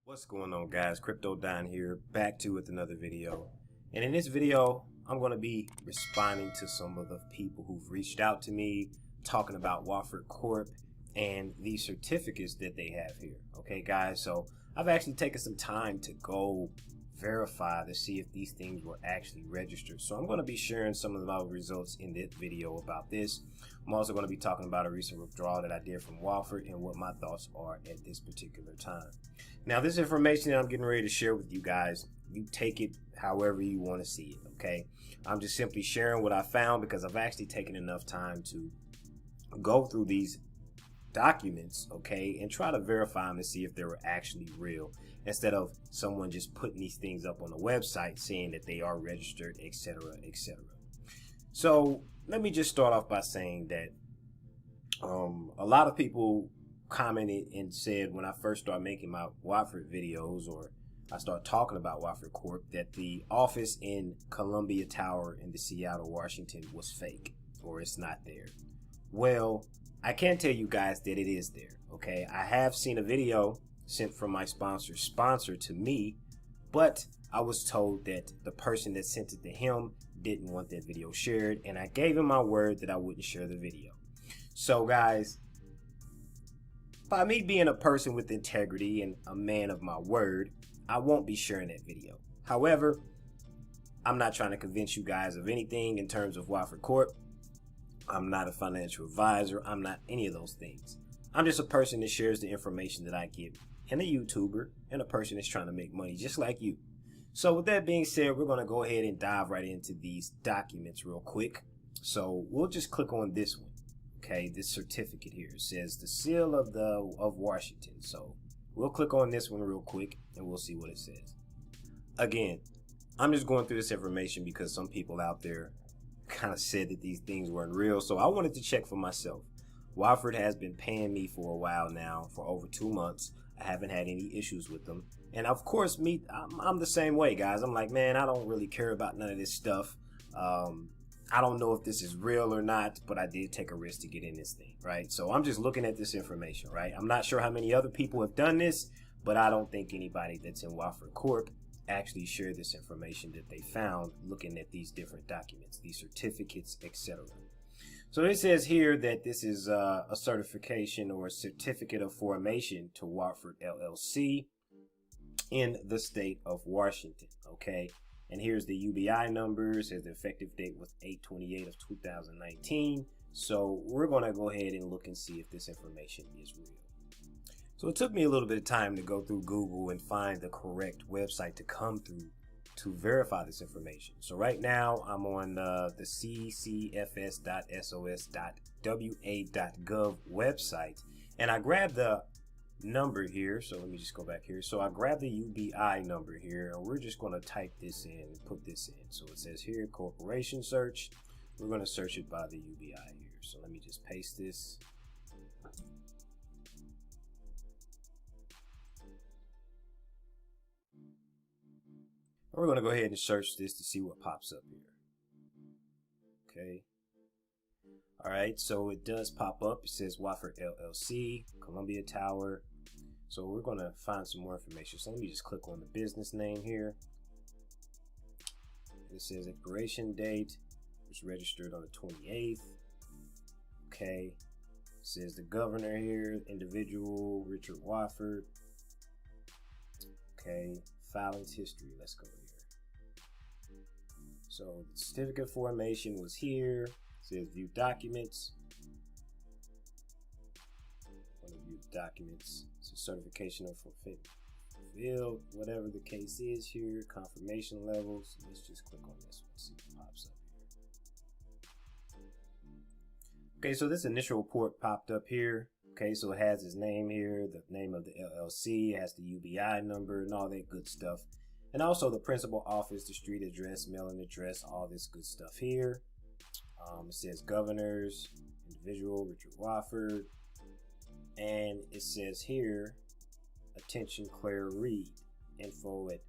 What's going on, guys? Crypto Don here, back to with another video. And in this video, I'm going to be responding to some of the people who've reached out to me talking about Watford Corp and these certificates that they have here. Okay, guys, so I've actually taken some time to go verify to see if these things were actually registered. So I'm going to be sharing some of my results in this video about this. I'm also going to be talking about a recent withdrawal that I did from Watford and what my thoughts are at this particular time. Now, this information that I'm getting ready to share with you guys, you take it however you want to see it, okay? I'm just simply sharing what I found because I've actually taken enough time to go through these documents, okay, and try to verify them to see if they were actually real, instead of someone just putting these things up on the website saying that they are registered, etc., etc. So let me just start off by saying that a lot of people commented and said when I first started making my Watford videos, or I started talking about Watford Corp, that the office in Columbia Tower in the Seattle, Washington was fake, or it's not there. Well, I can tell you guys that it is there, okay? I have seen a video sent from my sponsor to me, but I was told that the person that sent it to him didn't want that video shared, and I gave him my word that I wouldn't share the video. So guys, by me being a person with integrity and a man of my word, I won't be sharing that video. However, I'm not trying to convince you guys of anything in terms of Watford Corp. I'm not a financial advisor. I'm not any of those things. I'm just a person that shares the information that I get, and a YouTuber, and a person that's trying to make money just like you. So with that being said, we're going to go ahead and dive right into these documents real quick. So we'll just click on this one. Okay, this certificate here, it says the seal of Washington. So we'll click on this one real quick and we'll see what it says. Again, I'm just going through this information because some people out there kind of said that these things weren't real, so I wanted to check for myself. Watford has been paying me for a while now, for over 2 months. I haven't had any issues with them, and of course I'm the same way, guys. I'm like, man, I don't really care about none of this stuff. I don't know if this is real or not, but I did take a risk to get in this thing, right? So I'm just looking at this information, right? I'm not sure how many other people have done this, but I don't think anybody that's in Watford Corp actually share this information that they found looking at these different documents, these certificates, etc. So it says here that this is a certification or a certificate of formation to Watford LLC in the state of Washington, okay? And here's the UBI number. It says the effective date was 8/28 of 2019. So we're going to go ahead and look and see if this information is real. So it took me a little bit of time to go through Google and find the correct website to come through to verify this information. So right now I'm on the ccfs.sos.wa.gov website, and I grabbed the number here. So let me just go back here. So I grabbed the UBI number here, and we're just going to type this in and put this in. So it says here corporation search. We're going to search it by the UBI here. So let me just paste this. We're going to go ahead and search this to see what pops up here. Okay. All right. So it does pop up. It says Watford LLC, Columbia Tower. So we're going to find some more information. So let me just click on the business name here. It says expiration date. It's registered on the 28th. Okay. It says the governor here, individual, Richard Watford. Okay. Filings history. Let's go here. So the certificate formation was here. It says view documents. Want to view documents. It's a certification of fulfilled, whatever the case is here. Confirmation levels. Let's just click on this one, see what pops up here. Okay, so this initial report popped up here. Okay, so it has his name here, the name of the LLC, it has the UBI number and all that good stuff. And also the principal office, the street address, mailing address, all this good stuff here. It says governors, individual, Richard Watford. And it says here, attention Claire Reed, info at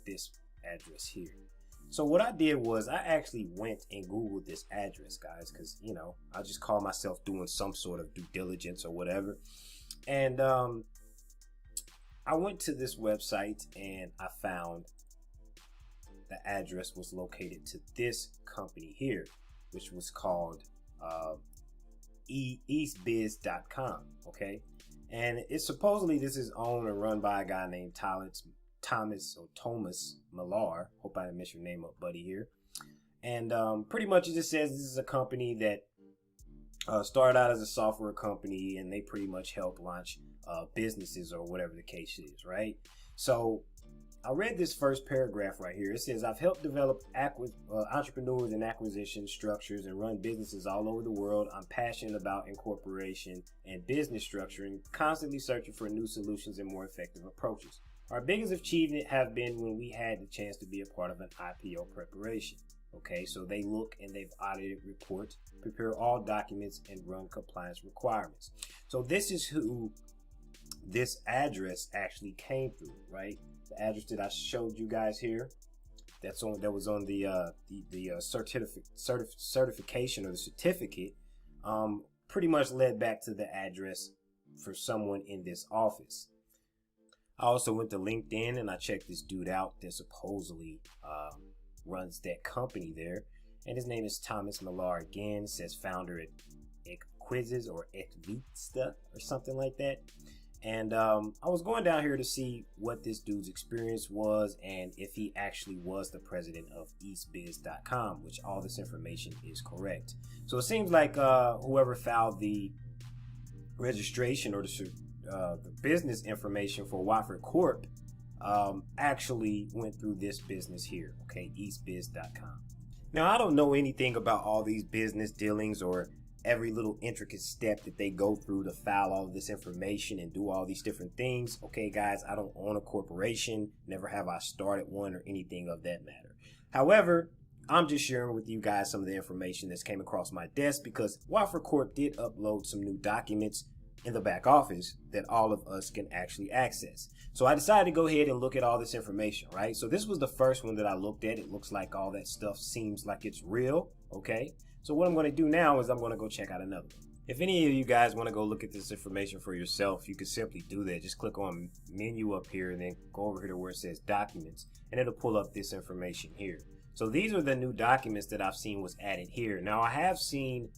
this address here. So what I did was I actually went and Googled this address, guys, because, you know, I just call myself doing some sort of due diligence or whatever. And I went to this website and I found the address was located to this company here, which was called eastbiz.com. Okay, and it's supposedly this is owned and run by a guy named Thomas Millar. Hope I didn't mess your name up, buddy, here. And pretty much it just says this is a company that started out as a software company, and they pretty much help launch businesses or whatever the case is, right? So I read this first paragraph right here. It says, I've helped develop entrepreneurs and acquisition structures and run businesses all over the world. I'm passionate about incorporation and business structuring, constantly searching for new solutions and more effective approaches. Our biggest achievement have been when we had the chance to be a part of an IPO preparation. Okay, so they look and they've audited reports, prepare all documents, and run compliance requirements. So this is who this address actually came through, right? The address that I showed you guys here, that was on the certification or the certificate, pretty much led back to the address for someone in this office. I also went to LinkedIn and I checked this dude out that supposedly runs that company there, and his name is Thomas Millar. Again, it says founder at Equizzes or Equivista or something like that. And I was going down here to see what this dude's experience was and if he actually was the president of eastbiz.com, which all this information is correct. So it seems like whoever filed the registration or the business information for Watford Corp actually went through this business here, okay, eastbiz.com. Now, I don't know anything about all these business dealings or every little intricate step that they go through to file all of this information and do all these different things. Okay, guys, I don't own a corporation. Never have I started one or anything of that matter. However, I'm just sharing with you guys some of the information that's came across my desk because Watford Corp did upload some new documents in the back office that all of us can actually access. So I decided to go ahead and look at all this information, right? So this was the first one that I looked at. It looks like all that stuff seems like it's real, okay? So what I'm going to do now is I'm going to go check out another one. If any of you guys want to go look at this information for yourself, you can simply do that. Just click on menu up here and then go over here to where it says documents, and it'll pull up this information here. So these are the new documents that I've seen was added here. Now I have seen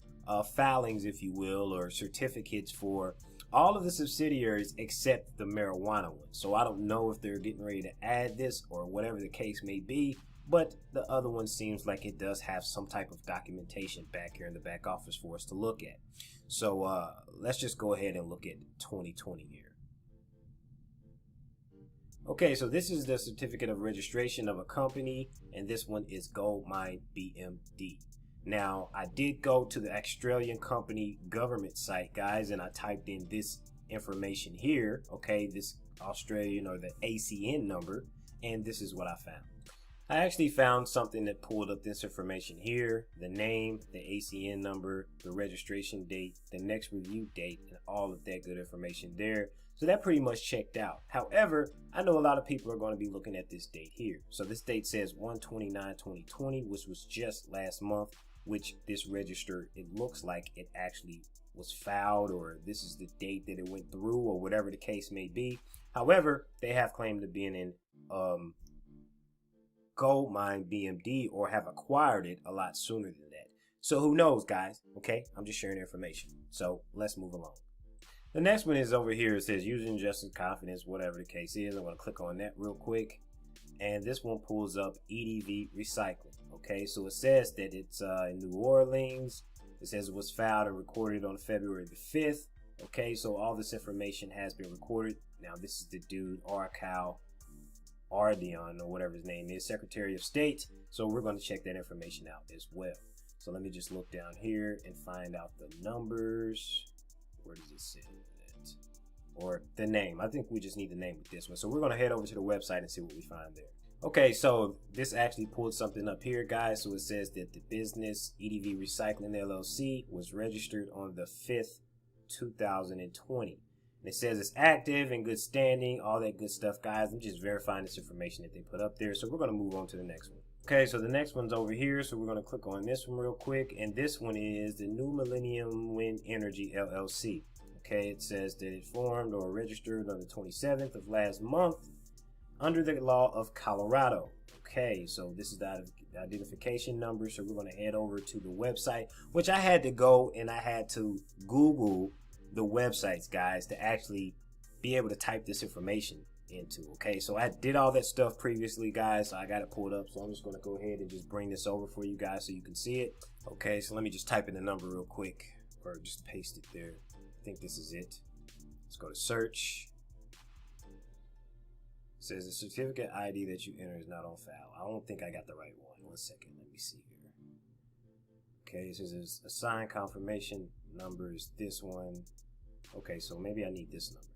filings, if you will, or certificates for all of the subsidiaries except the marijuana one. So I don't know if they're getting ready to add this or whatever the case may be, but the other one seems like it does have some type of documentation back here in the back office for us to look at. So let's just go ahead and look at 2020 here. Okay, so this is the certificate of registration of a company, and this one is Goldmine BMD. Now, I did go to the Australian company government site, guys, and I typed in this information here, okay, this Australian or the ACN number, and this is what I found. I actually found something that pulled up this information here, the name, the ACN number, the registration date, the next review date, and all of that good information there. So that pretty much checked out. However, I know a lot of people are going to be looking at this date here. So this date says 1/29/2020, which was just last month, which this register, it looks like it actually was filed, or this is the date that it went through, or whatever the case may be. However, they have claimed to be in Goldmine BMD or have acquired it a lot sooner than that. So who knows, guys? Okay, I'm just sharing information. So let's move along. The next one is over here. It says using justice confidence, whatever the case is. I'm going to click on that real quick. And this one pulls up EDV recycling. Okay, so it says that it's in New Orleans. It says it was filed and recorded on February the 5th. Okay, so all this information has been recorded. Now this is the dude, Ardion, or whatever his name is, Secretary of State. So we're going to check that information out as well. So let me just look down here and find out the numbers. Where does it say that? Or the name. I think we just need the name with this one. So we're going to head over to the website and see what we find there. Okay, so this actually pulled something up here, guys. So it says that the business EDV Recycling LLC was registered on the 5th, 2020. And it says it's active and good standing, all that good stuff, guys. I'm just verifying this information that they put up there. So we're going to move on to the next one. Okay, so the next one's over here. So we're going to click on this one real quick. And this one is the New Millennium Wind Energy LLC. Okay, it says that it formed or registered on the 27th of last month under the law of Colorado. Okay, so this is the identification number. So we're going to head over to the website, which I had to go and I had to Google the websites, guys, to actually be able to type this information into. Okay, so I did all that stuff previously, guys. So I got it pulled up, so I'm just going to go ahead and just bring this over for you guys so you can see it. Okay, so let me just type in the number real quick, or just paste it there. I think this is it. Let's go to search. It says the certificate ID that you enter is not on file. I don't think I got the right one. 1 second, let me see here. Okay, it says it's assigned confirmation number is this one. Okay, so maybe I need this number.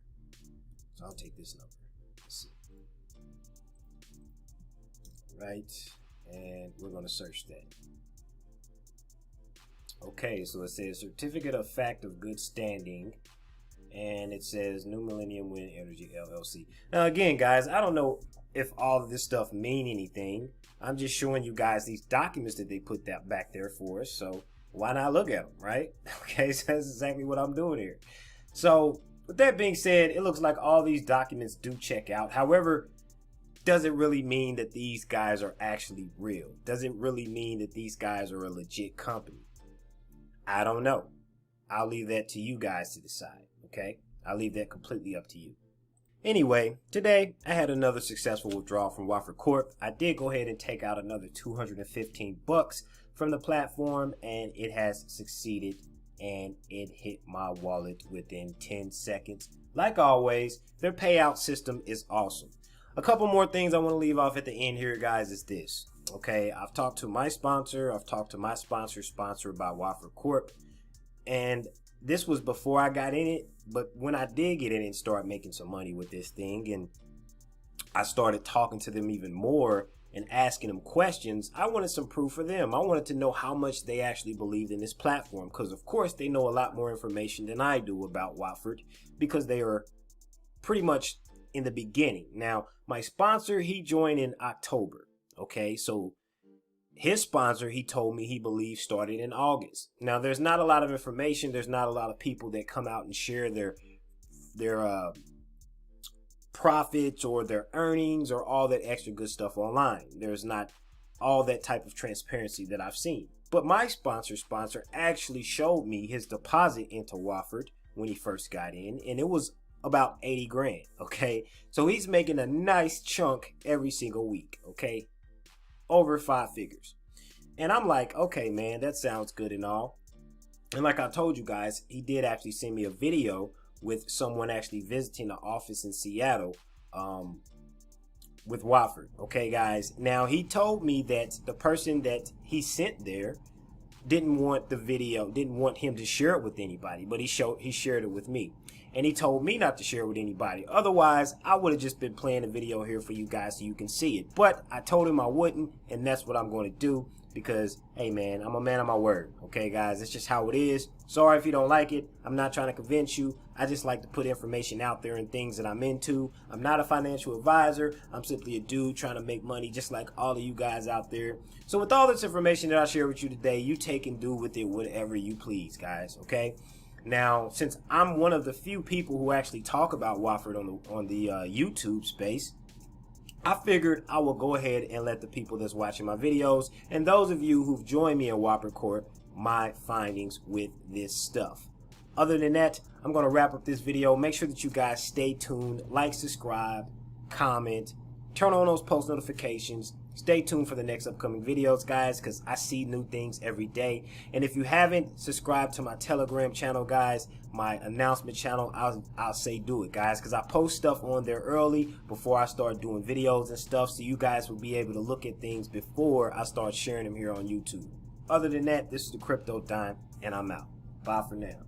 So I'll take this number. Let's see. Right, and we're going to search that. Okay, so it says certificate of fact of good standing. And it says New Millennium Wind Energy LLC. Now again, guys, I don't know if all of this stuff mean anything. I'm just showing you guys these documents that they put that back there for us. So why not look at them, right? Okay, so that's exactly what I'm doing here. So with that being said, it looks like all these documents do check out. However, does it really mean that these guys are actually real? Does it really mean that these guys are a legit company? I don't know. I'll leave that to you guys to decide. Okay, I'll leave that completely up to you. Anyway, today I had another successful withdrawal from Watford Corp. I did go ahead and take out another $215 from the platform, and it has succeeded, and it hit my wallet within 10 seconds. Like always, their payout system is awesome. A couple more things I want to leave off at the end here, guys, is this. Okay, I've talked to my sponsor. I've talked to my sponsor about Watford Corp, and this was before I got in it. But when I did get in and start making some money with this thing, and I started talking to them even more and asking them questions, I wanted some proof for them. I wanted to know how much they actually believed in this platform, because of course they know a lot more information than I do about Watford, because they are pretty much in the beginning. Now, my sponsor, he joined in October. Okay, so his sponsor, he told me he believes started in August. Now, there's not a lot of information. There's not a lot of people that come out and share their profits or their earnings or all that extra good stuff online. There's not all that type of transparency that I've seen. But my sponsor actually showed me his deposit into Watford when he first got in, and it was about 80 grand. Okay, so he's making a nice chunk every single week. Okay, over 5 figures. And I'm like, okay, man, that sounds good and all. And like I told you guys, he did actually send me a video with someone actually visiting the office in Seattle with Watford. Okay, guys. Now, he told me that the person that he sent there didn't want the video, didn't want him to share it with anybody, but he shared it with me. And he told me not to share it with anybody. Otherwise, I would have just been playing a video here for you guys so you can see it. But I told him I wouldn't, and that's what I'm going to do because, hey, man, I'm a man of my word. Okay, guys, it's just how it is. Sorry if you don't like it. I'm not trying to convince you. I just like to put information out there and things that I'm into. I'm not a financial advisor. I'm simply a dude trying to make money just like all of you guys out there. So with all this information that I share with you today, you take and do with it whatever you please, guys, okay? Now, since I'm one of the few people who actually talk about Watford on the YouTube space, I figured I will go ahead and let the people that's watching my videos and those of you who've joined me in Watford Corp my findings with this stuff. Other than that, I'm going to wrap up this video. Make sure that you guys stay tuned, like, subscribe, comment, turn on those post notifications. Stay tuned for the next upcoming videos, guys, because I see new things every day. And if you haven't subscribed to my Telegram channel, guys, my announcement channel, I'll say do it, guys, because I post stuff on there early before I start doing videos and stuff, so you guys will be able to look at things before I start sharing them here on YouTube. Other than that, this is the Crypto Dime, and I'm out. Bye for now.